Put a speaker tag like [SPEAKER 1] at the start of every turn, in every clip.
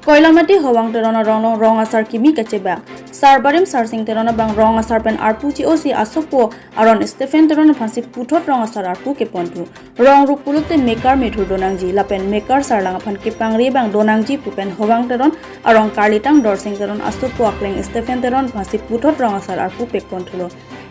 [SPEAKER 1] Koilamati hawang terona rong asar kimi keceba. Sarbarim sarsing terona bang rong asar pen arpu osi asopo aron Stephen terona phansi puthot rong asar arpu ke pontu. Rong rupulute mekar methur donangji lapen mekar sarlanga phan ke pangri bang donangji pupen hawang teron arong karlitang dorsing teron asopo akleng Stephen teron phansi puthot rong asar arpu pe pontulo.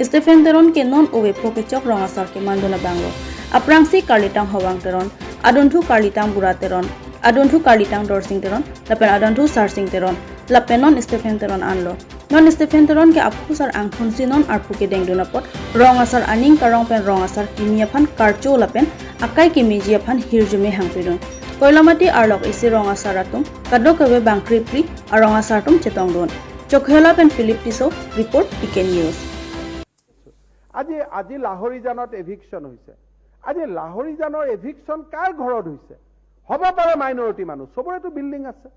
[SPEAKER 1] Stephen teron ke non owe pokechok rong asar ke mandona banglo. Aprangsi karlitang hawang teron adontu karlitang burateron Adontu karlitang dorsing teron, lapen adontu sarsing teron, lapen non Stephen teron anlo. Non Stephen teron ke apusar angkhun sinon arpu ke dengduna pot, rong asar aning karong pen rong asar kimia pan karcho lapen, akai kimijia pan hirjume hangpidon. Koilamati arlok isi rong asar atum, kadok kebe bangkripri arong asar tum chetong don. Chokhela pen Philip Tiso, report PK News.
[SPEAKER 2] আজি লাহৰিজানত eviction হৈছে আজি লাহৰিজানৰ eviction কাৰ ঘৰত হৈছে হ'ব পাৰে minority মানুহ সবৰেতো building আছে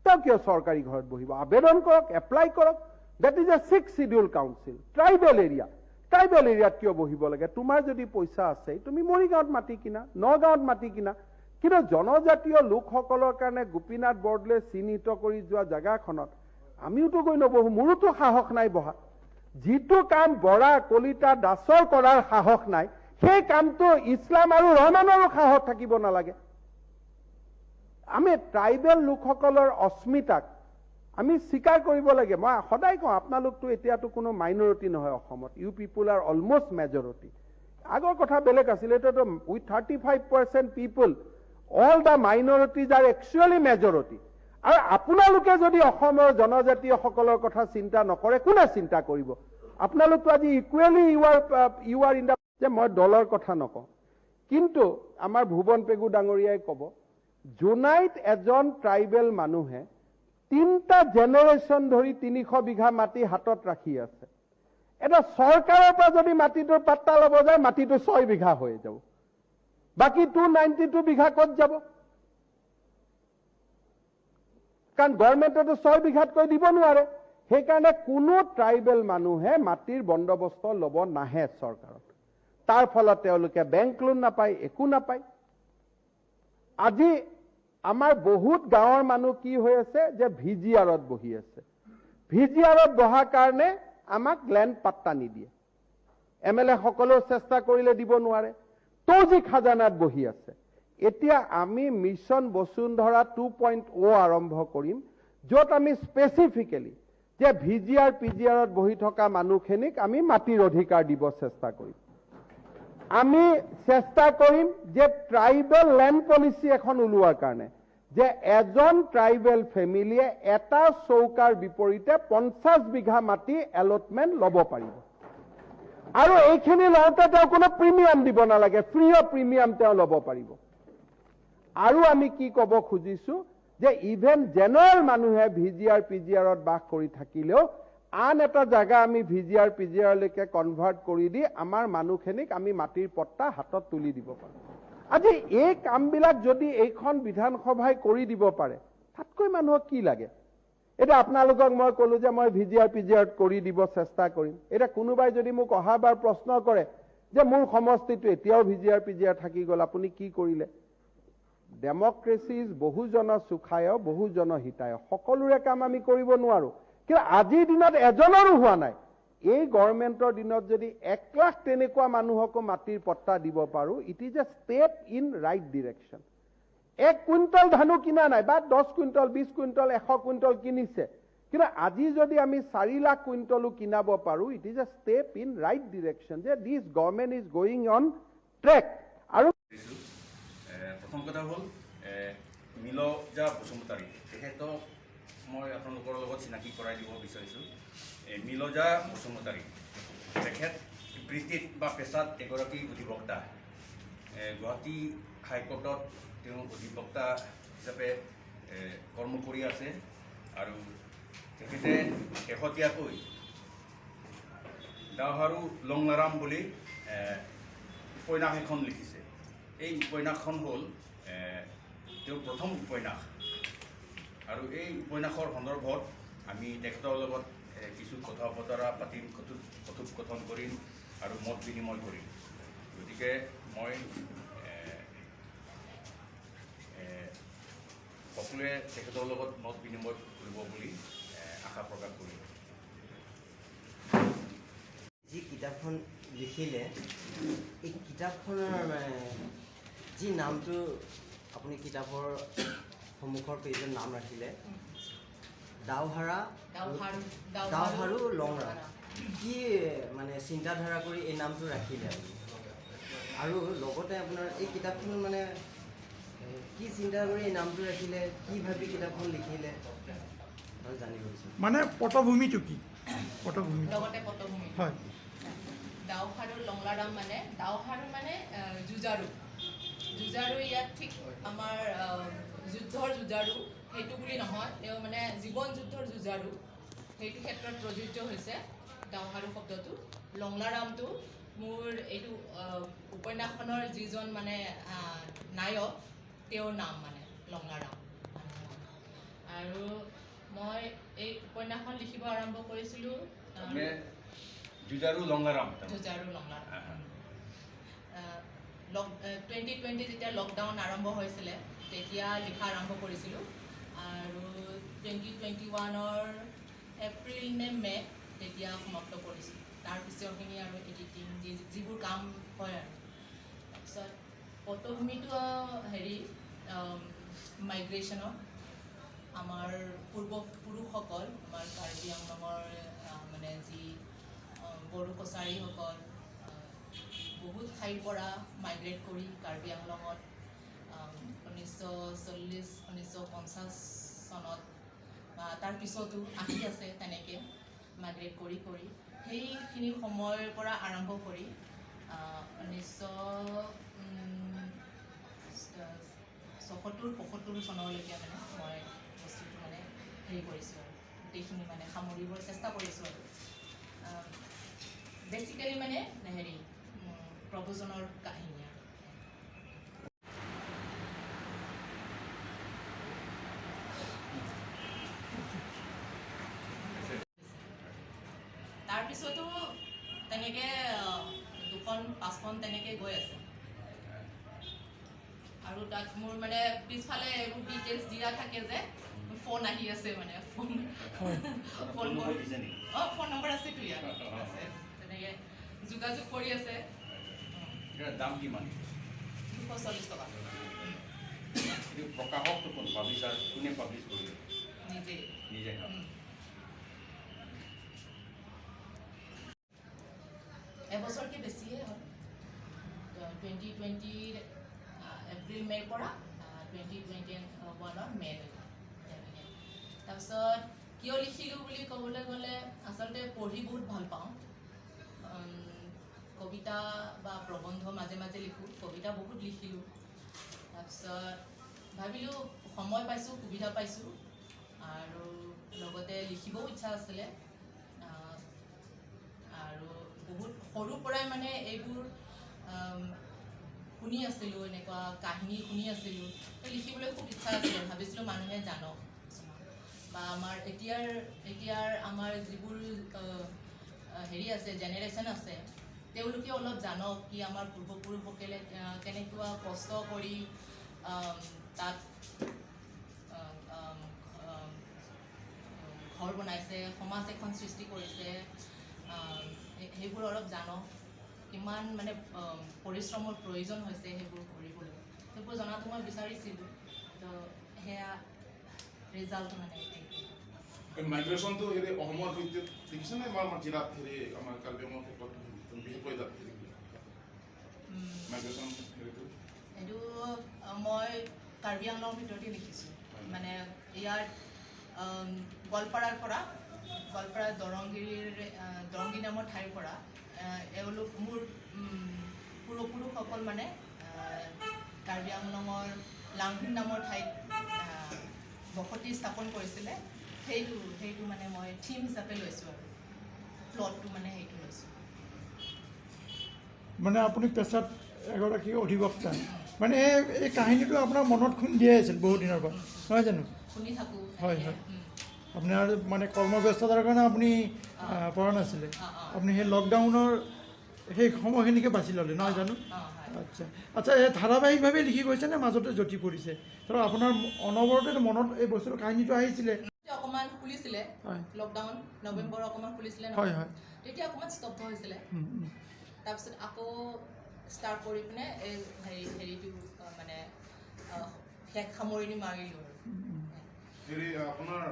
[SPEAKER 2] তেওঁ কিয় চৰকাৰী ঘৰত বহিব আবেদন কৰক এপ্লাই কৰক that is a 6 schedule council tribal এৰিয়াত কিয় বহিব লাগে তোমাৰ যদি পইচা আছে তুমি মৰিগাঁৱত মাটি কিনা নগাঁৱত মাটি কিনা কিন্তু জনজাতীয় লোকসকলৰ কাৰণে গোপীনাথ বৰদলৈ চিহ্নিত কৰি যোৱা জাগাখনত আমিওতো গৈ নবহো মোৰতো সাহস নাই বহা যিটো কাম বৰা কলিতা দাসৰ কৰাৰ সাহস নাই সেই কামটো ইছলাম আৰু ৰহমানৰো সাহস থাকিব নালাগে আমি ট্ৰাইবেল লোকসকলৰ অস্মিতাক আমি স্বীকাৰ কৰিব লাগে মই সদায় কওঁ আপোনালোকটো এতিয়াতো কোনো মাইনৰিটি নহয় অসমত you people are almost majority আগৰ কথা বেলেগ আছিল এটাতো with 35% people all the minorities are actually majority আৰু আপোনালোকে যদি অসমৰ জনজাতীয়সকলৰ কথা চিন্তা নকৰে কোনে চিন্তা কৰিব আপোনালোকটো আজি equally you are in the যে মই দলৰ কথা নকওঁ কিন্তু আমাৰ ভুৱন পেগু ডাঙৰীয়াই ক'ব জুনাইত এজন ট্ৰাইবেল মানুহে 3টা জেনেৰেশ্যন ধৰি 300 বিঘা মাটি হাতত ৰাখি আছে এটা চৰকাৰৰ পৰা যদি মাটিটোৰ পাত্তা ল'ব যায় মাটিটো 6 বিঘা হৈ যাব বাকি 292 বিঘা ক'ত যাব কাৰণ গভৰ্ণমেণ্টটো 6 বিঘাতকৈ দিব নোৱাৰে সেইকাৰণে কোনো ট্ৰাইবেল মানুহে মাটিৰ বন্দবস্ত ল'ব নাহে চৰকাৰত তাৰ ফলত তেওঁলোকে বেংক লোন নাপায় একো নাপায় আজি আমাৰ বহুত গাঁৱৰ মানুহ কি হৈ আছে যে ভিজিআৰত বহি আছে ভিজিআৰত বহা কাৰণে আমাক ল্যান্ড পাত্তা নিদিয়ে এমএলএ সকলো চেষ্টা কৰিলে দিব নোৱাৰে তৌজি খাজানাত বহি আছে এতিয়া আমি মিছন বসুন্ধৰা 2.0 আৰম্ভ কৰিম যত আমি স্পেসিফিক্যালি যে ভিজিআৰ পিজিআৰত বহি থকা মানুহখিনিক আমি মাটিৰ অধিকাৰ দিব চেষ্টা কৰিম আমি চেষ্টা কৰিম যে ট্ৰাইবেল ল্যান্ড পলিসি এখন উলোৱাৰ কাৰণে যে এজন ট্ৰাইবেল ফ্যামিলিয়ে এটা চৌকাৰ বিপৰীতে 50 বিঘা মাটি এলটমেন্ট ল'ব পাৰিব আৰু এইখিনি লওঁতে তেওঁ কোনো প্ৰিমিয়াম দিব নালাগে ফ্ৰী অফ প্ৰিমিয়াম তেওঁ ল'ব পাৰিব আৰু আমি কি ক'ব খুজিছো যে ইভেন জেনাৰেল মানুহে ভিজিআৰ পিজিআৰত বাস কৰি থাকিলেও আন এটা জায়গা আমি ভিজিআৰ পিজিআৰ লৈকে কনভাৰ্ট কৰি দি আমাৰ মানুহখিনিক আমি মাটিৰ পট্টা হাতত তুলি দিব পাৰোঁ আজি এই কামবিলাক যদি এইখন বিধানসভাই কৰি দিব পাৰে তাতকৈ মানুহক কি লাগে এটা আপোনালোকক মই ক'লো যে মই ভিজিআৰ পিজিআৰত কৰি দিব চেষ্টা কৰিম এটা কোনোবাই যদি মোক অহাবাৰ প্ৰশ্ন কৰে যে মোৰ সমষ্টিটো এতিয়াও ভিজিআৰ পিজিআৰ থাকি গ'ল আপুনি কি কৰিলে ডেমক্ৰেসিজ বহুজন সুখায় বহুজন হিতায় সকলোৰে কাম আমি কৰিব নোৱাৰো কিন্তু আজিৰ দিনত এজনৰো হোৱা নাই এই গভৰ্ণমেণ্টৰ দিনত যদি 1 লাখ তেনেকুৱা মানুহকো মাটিৰ পট্টা দিব পাৰো it is a step in right direction 1 quintal ধানো কিনা নাই বা 10 কুইণ্টল 20 কুইণ্টল 100 কুইণ্টল কিনিছে কিন্তু আজি যদি আমি 4 লাখ কুইণ্টলো কিনাব পাৰো it is a step in right direction যে this government is going on track আৰু
[SPEAKER 3] প্ৰথম কথা হ'ল মিলজা বসুমতাৰী তেখেতক মই আপোনালোকৰ লগত চিনাকি কৰাই দিব বিচাৰিছোঁ মিলজা বসুমতাৰী তেখেত বৃত্তিত বা পেছাত এগৰাকী অধিবক্তা গুৱাহাটী হাইকোৰ্টত তেওঁ অধিবক্তা হিচাপে কৰ্ম কৰি আছে আৰু তেখেতে শেহতীয়াকৈ দাহাৰু লংলাৰাম বুলি উপন্যাস এখন লিখিছে এই উপন্যাসখন হ'ল তেওঁৰ প্ৰথম উপন্যাস আৰু এই উপন্যাসৰ সন্দৰ্ভত আমি তেখেতৰ লগত কিছু কথা বতৰা পাতিম কথোপকথন কৰিম আৰু মত বিনিময় কৰিম গতিকে মই সকলোৱে তেখেতৰ লগত মত বিনিময় কৰিব বুলি আশা প্ৰকাশ কৰিলোঁ।
[SPEAKER 4] যি কিতাপখন লিখিলে এই কিতাপখনৰ যি নামটো আপুনি কিতাপৰ সন্মুখৰ পেজত নাম ৰাখিলে দাওহাৰু লংৰা, কি মানে চিন্তাধাৰা কৰি এই নামটো ৰাখিলে আৰু লগতে আপোনাৰ এই কিতাপখনত মানে কি চিন্তা কৰি এই নামটো ৰাখিলে, কি ভাবি কিতাপখন লিখিলে জানিব বিচাৰিছোঁ।
[SPEAKER 5] মানে পটভূমিটো কি? পটভূমি
[SPEAKER 6] লগতে পটভূমি
[SPEAKER 5] হয়।
[SPEAKER 6] দাওহাৰু লংলাৰাম মানে দাওহাৰু মানে যুঁজাৰু ইয়াত ঠিক আমাৰ যুদ্ধৰ যুঁজাৰু সেইটো বুলি নহয়, তেওঁ মানে জীৱন যুদ্ধৰ যুঁজাৰু সেইটো ক্ষেত্ৰত প্ৰযোজ্য হৈছে দাওহাৰু শব্দটো। লংলাৰামটো মোৰ এইটো উপন্যাসখনৰ যিজন মানে নায়ক তেওঁৰ নাম মানে লংলাৰাম। আৰু মই এই উপন্যাসখন লিখিব আৰম্ভ কৰিছিলোঁ
[SPEAKER 3] যুঁজাৰু লংলাৰাম
[SPEAKER 6] 2020 যেতিয়া লকডাউন আৰম্ভ হৈছিলে তেতিয়া লিখা আৰম্ভ কৰিছিলোঁ আৰু 2021 এপ্ৰিল নে মে তেতিয়া সমাপ্ত কৰিছিলোঁ। তাৰ পিছৰখিনি আৰু এডিটিং যিবোৰ কাম হয় আৰু তাৰপিছত পটভূমিটো মাইগ্ৰেশ্যনৰ আমাৰ পূৰ্বপুৰুষসকল আমাৰ কাৰ্বি আংলঙৰ মানে যি বড়ো কছাৰীসকল বহুত ঠাইৰ পৰা মাইগ্ৰেট কৰি কাৰ্বি আংলঙত 1940-1950 চনত বা তাৰ পিছতো আহি আছে তেনেকৈ মাইগ্ৰেট কৰি সেইখিনি সময়ৰ পৰা আৰম্ভ কৰি 1976-75 চনলৈকে মানে মই বস্তুটো মানে কৰিছোঁ আৰু গোটেইখিনি মানে সামৰিবৰ চেষ্টা কৰিছোঁ আৰু বেচিকেলি মানে প্ৰব্ৰজনৰ কাহিনী আৰু তাৰপিছতো তেনেকৈ 2-5খন তেনেকৈ গৈ আছে আৰু তাত মোৰ মানে পিছফালে এইবোৰ ডিটেইলছ দিয়া থাকে যে ফোন আহি আছে মানে ফোন নম্বৰ আছেতো ইয়াত আছে তেনেকৈ যোগাযোগ কৰি আছে।
[SPEAKER 3] দাম কিমান?
[SPEAKER 6] 240 টকা।
[SPEAKER 3] প্ৰকাশকটো কোন? পাব্লিছাৰ কোনে পাব্লিছ কৰিলে? নিজে
[SPEAKER 6] এবছৰকৈ বেছিয়ে হয়। 2020 এপ্ৰিল মে'ৰ পৰা 2021 মে'লৈকে। তাৰপিছত কিয় লিখিলোঁ বুলি ক'বলৈ গ'লে আচলতে পঢ়ি বহুত ভাল পাওঁ। কবিতা বা প্ৰবন্ধ মাজে মাজে লিখোঁ, কবিতা বহুত লিখিলোঁ। তাৰপিছত ভাবিলোঁ সময় পাইছোঁ, সুবিধা পাইছোঁ আৰু লগতে লিখিবও ইচ্ছা আছিলে আৰু বহুত সৰুৰ পৰাই মানে এইবোৰ শুনি আছিলোঁ, এনেকুৱা কাহিনী শুনি আছিলোঁ, লিখিবলৈ খুব ইচ্ছা আছিলে। ভাবিছিলোঁ মানুহে জানক বা আমাৰ এতিয়াৰ আমাৰ যিবোৰ আছে জেনেৰেশ্যন আছে তেওঁলোকে অলপ জানক কি আমাৰ পূৰ্বপুৰুষসকলে কেনেকুৱা কষ্ট কৰি তাত ঘৰ বনাইছে, সমাজ এখন সৃষ্টি কৰিছে, সেইবোৰ অলপ জানক, কিমান মানে পৰিশ্ৰমৰ প্ৰয়োজন হৈছে সেইবোৰ কৰিবলৈ, সেইবোৰ জনাটো মই বিচাৰিছিলোঁ। তো সেয়া ৰিজাল্ট মানে
[SPEAKER 7] মাইগ্ৰেশ্যনটো অসমৰ সৈতে দেখিছেনে? আমাৰ জিলাত আমাৰ কাৰ্বি আংলঙৰ ক্ষেত্ৰত বিশেষকৈ মাইগ্ৰেশ্যন
[SPEAKER 6] এইটো মই কাৰ্বি আংলঙৰ ভিতৰতে লিখিছোঁ। মানে ইয়াৰ গোৱালপাৰাৰ পৰা দৰংগিৰি নামৰ ঠাইৰ পৰা এওঁলোক মোৰ পূৰ্বপুৰুষসকল মানে কাৰ্বি আংলঙৰ লাংভিন নামৰ ঠাইত বসতি স্থাপন কৰিছিলে। সেইটো মানে মই থিম হিচাপে লৈছোঁ আৰু প্লটটো মানে সেইটো লৈছোঁ।
[SPEAKER 5] মানে আপুনি পেছাত এগৰাকী অধিবক্তা, মানে এই কাহিনীটো আপোনাৰ মনত খুন্দিয়াই আছিল বহুত দিনৰ পৰা, নহয় জানো?
[SPEAKER 6] শুনি থাকোঁ।
[SPEAKER 5] হয়। আপোনাৰ মানে কৰ্মব্যস্ততাৰ কাৰণে আপুনি পৰা নাছিলে, আপুনি সেই লকডাউনৰ সেই সময়খিনিকে বাছি ল'লে, নহয় জানো? আচ্ছা আচ্ছা এই ধাৰাবাহিকভাৱে লিখি গৈছে নে মাজতে জটি পৰিছে ধৰক আপোনাৰ অনবৰতে মনত এই বস্তুটো কাহিনীটো আহিছিলে
[SPEAKER 6] অকণমান খুলিছিলে লকডাউন নৱেম্বৰ অকণমান খুলিছিলে
[SPEAKER 5] হয় হয়
[SPEAKER 6] তেতিয়া অকণমান স্তব্ধ হৈছিলে তাৰপিছত আকৌ ষ্টাৰ্ট কৰি পিনে এই হেৰিটো মানে শেষ সামৰণি মাৰিলোঁ
[SPEAKER 7] হেৰি আপোনাৰ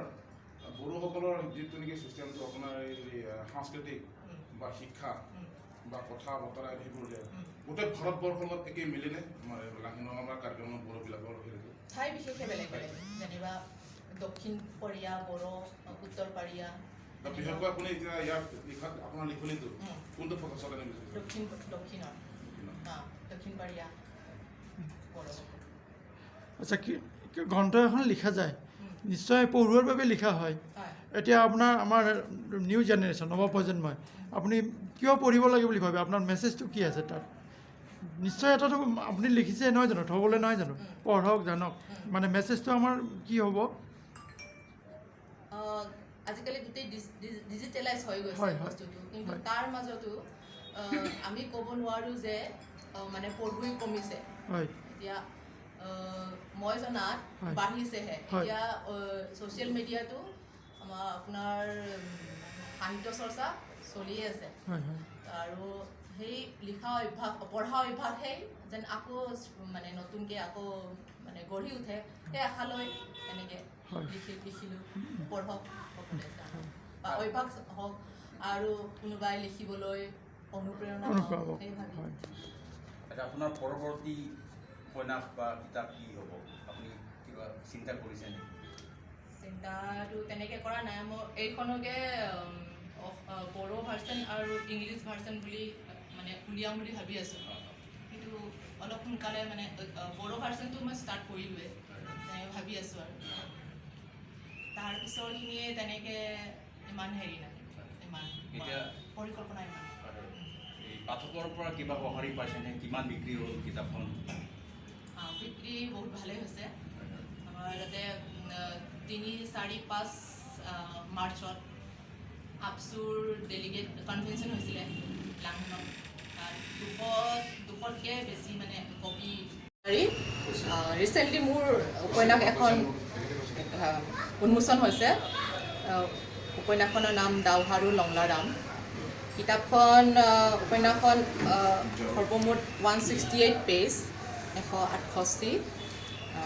[SPEAKER 7] বড়োসকলৰ যিটো নেকি ছিষ্টেমটো আপোনাৰ এই সাংস্কৃতিক বা শিক্ষা বা কথা বতৰা সেইবোৰ যে গোটেই ভাৰতবৰ্ষৰ লগত একেই মিলেনে আমাৰ লাহিঙৰ বা কাৰ্বিআংলং বড়োবিলাকৰ হেৰিটো
[SPEAKER 6] ঠাই বিশেষে বেলেগ বেলেগ যেনিবা দক্ষিণ পাৰিয়া বড়ো উত্তৰ পাৰিয়া
[SPEAKER 7] বিশেষকৈ আপুনি এতিয়া ইয়াৰ লিখাত আপোনাৰ লিখনিটো কোনটো ফকাছত আনি বিচাৰিছে
[SPEAKER 6] দক্ষিণৰ দক্ষিণ পাৰিয়া বড়ো
[SPEAKER 5] আচ্ছা কি গ্ৰন্থ এখন লিখা যায় নিশ্চয় পঢ়ুৱাৰ বাবে লিখা হয় এতিয়া আপোনাৰ আমাৰ নিউ জেনেৰেশ্যন নৱপ্ৰজন্মই আপুনি কিয় পঢ়িব লাগে বুলি ভাবে আপোনাৰ মেছেজটো কি আছে তাত নিশ্চয় এটাতো আপুনি লিখিছে নহয় জানো থ'বলৈ নহয় জানো পঢ়ক জানক মানে মেছেজটো আমাৰ কি হ'ব
[SPEAKER 6] আজিকালি গোটেই ডিজিটেলাইজ হৈ গৈছে বস্তুটো কিন্তু তাৰ মাজতো আমি ক'ব নোৱাৰোঁ যে মানে পঢ়ুৱৈ কমিছে এতিয়া মই জনাত বাঢ়িছেহে এতিয়া ছ'চিয়েল মিডিয়াটো আমাৰ আপোনাৰ সাহিত্য চৰ্চা চলিয়ে আছে আৰু সেই লিখা অভ্যাস পঢ়া অভ্যাসেই যেন আকৌ মানে নতুনকৈ আকৌ মানে গঢ়ি উঠে সেই আশালৈ এনেকৈ লিখিলোঁ পঢ়ক সকলোৱে বা অভ্যাস হওক আৰু কোনোবাই লিখিবলৈ অনুপ্ৰেৰণা পাওক সেই ভাবি
[SPEAKER 3] আপোনাৰ পৰৱৰ্তী উপন্যাস বা কিতাপ কি হ'ব আপুনি কিবা চিন্তা কৰিছে নেকি
[SPEAKER 6] চিন্তাটো তেনেকৈ কৰা নাই মই এইখনকে বড়ো ভাৰ্চন আৰু ইংলিছ ভাৰ্চন বুলি মানে উলিয়াম বুলি ভাবি আছোঁ কিন্তু অলপ সোনকালে মানে বড়ো ভাৰ্চনটো মই ষ্টাৰ্ট কৰিলোঁৱে ভাবি আছোঁ আৰু তাৰপিছৰখিনিয়ে তেনেকৈ ইমান হেৰি নাই ইমান পৰিকল্পনা ইমান
[SPEAKER 3] পাঠকৰ পৰা কিবা সঁহাৰি পাইছেনে কিমান বিক্ৰী হ'ল কিতাপখন
[SPEAKER 6] বিক্ৰী বহুত ভালেই হৈছে আমাৰ তাতে 3, 4, 5 মাৰ্চত আপচুৰ ডেলিগেট কনভেনশ্যন হৈছিলে লাংখনত তাত 200তকৈ বেছি মানে কপি ৰিচেণ্টলি মোৰ উপন্যাস এখন উন্মোচন হৈছে উপন্যাসখনৰ নাম দাওহাৰু লংলা ৰাম কিতাপখন উপন্যাসখন সৰ্বমুঠ 168 পেজ 168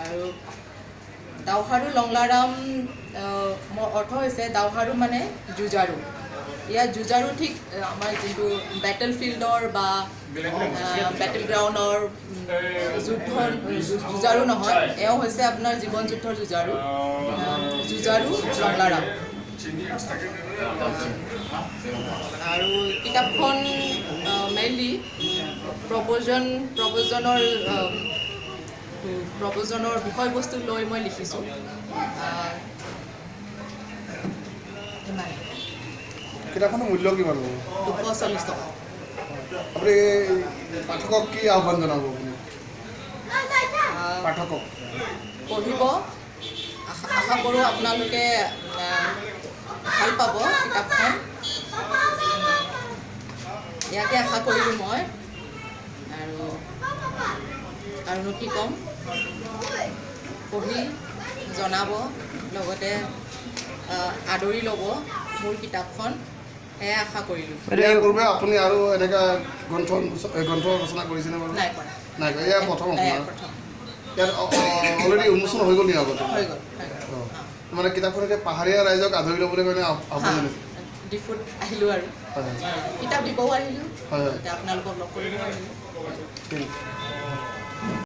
[SPEAKER 6] আৰু দাওহাৰু লংলাৰাম মোৰ অৰ্থ হৈছে দাওহাৰু মানে যুঁজাৰু ইয়াত যুঁজাৰু ঠিক আমাৰ যোনটো বেটেল ফিল্ডৰ বা বেটেল গ্ৰাউণ্ডৰ যুঁজাৰু নহয় এওঁ হৈছে আপোনাৰ জীৱন যুদ্ধৰ যুঁজাৰু লংলাৰাম আৰু কিতাপখন মেইনলি প্ৰব্ৰজনৰ বিষয়বস্তু লৈ মই লিখিছোঁ
[SPEAKER 8] কিতাপখনৰ মূল্য কিমান হ'ব
[SPEAKER 6] 240 টকা
[SPEAKER 8] আপুনি পাঠকক কি আহ্বান জনাব আপুনি পাঠকক
[SPEAKER 6] পঢ়িব আশা কৰোঁ আপোনালোকে ভাল পাব কিতাপখন ইয়াকে আশা কৰিলোঁ মই আৰুনো কি ক'ম পঢ়ি জনাব লগতে আদৰি ল'ব মোৰ কিতাপখন সেয়া আশা কৰিলোঁ
[SPEAKER 8] ইয়াৰ পূৰ্বে আপুনি আৰু এনেকুৱা গ্ৰন্থ ৰচনা কৰিছেনে বাৰু
[SPEAKER 6] নাই কৰা
[SPEAKER 8] এয়া প্ৰথম ইয়াত অলৰেডি উন্মোচন হৈ গ'ল নি আগতে
[SPEAKER 6] হৈ গ'ল
[SPEAKER 8] মানে কিতাপখন এতিয়া পাহাৰীয়া ৰাইজক আদৰি ল'বলৈ মানে আহ্বান জনাইছে
[SPEAKER 6] ডিফুত আহিলোঁ আৰু কিতাপ দিবও আহিলোঁ
[SPEAKER 8] হয়
[SPEAKER 6] আপোনালোকক লগ কৰিব আহিলোঁ
[SPEAKER 8] ঠিক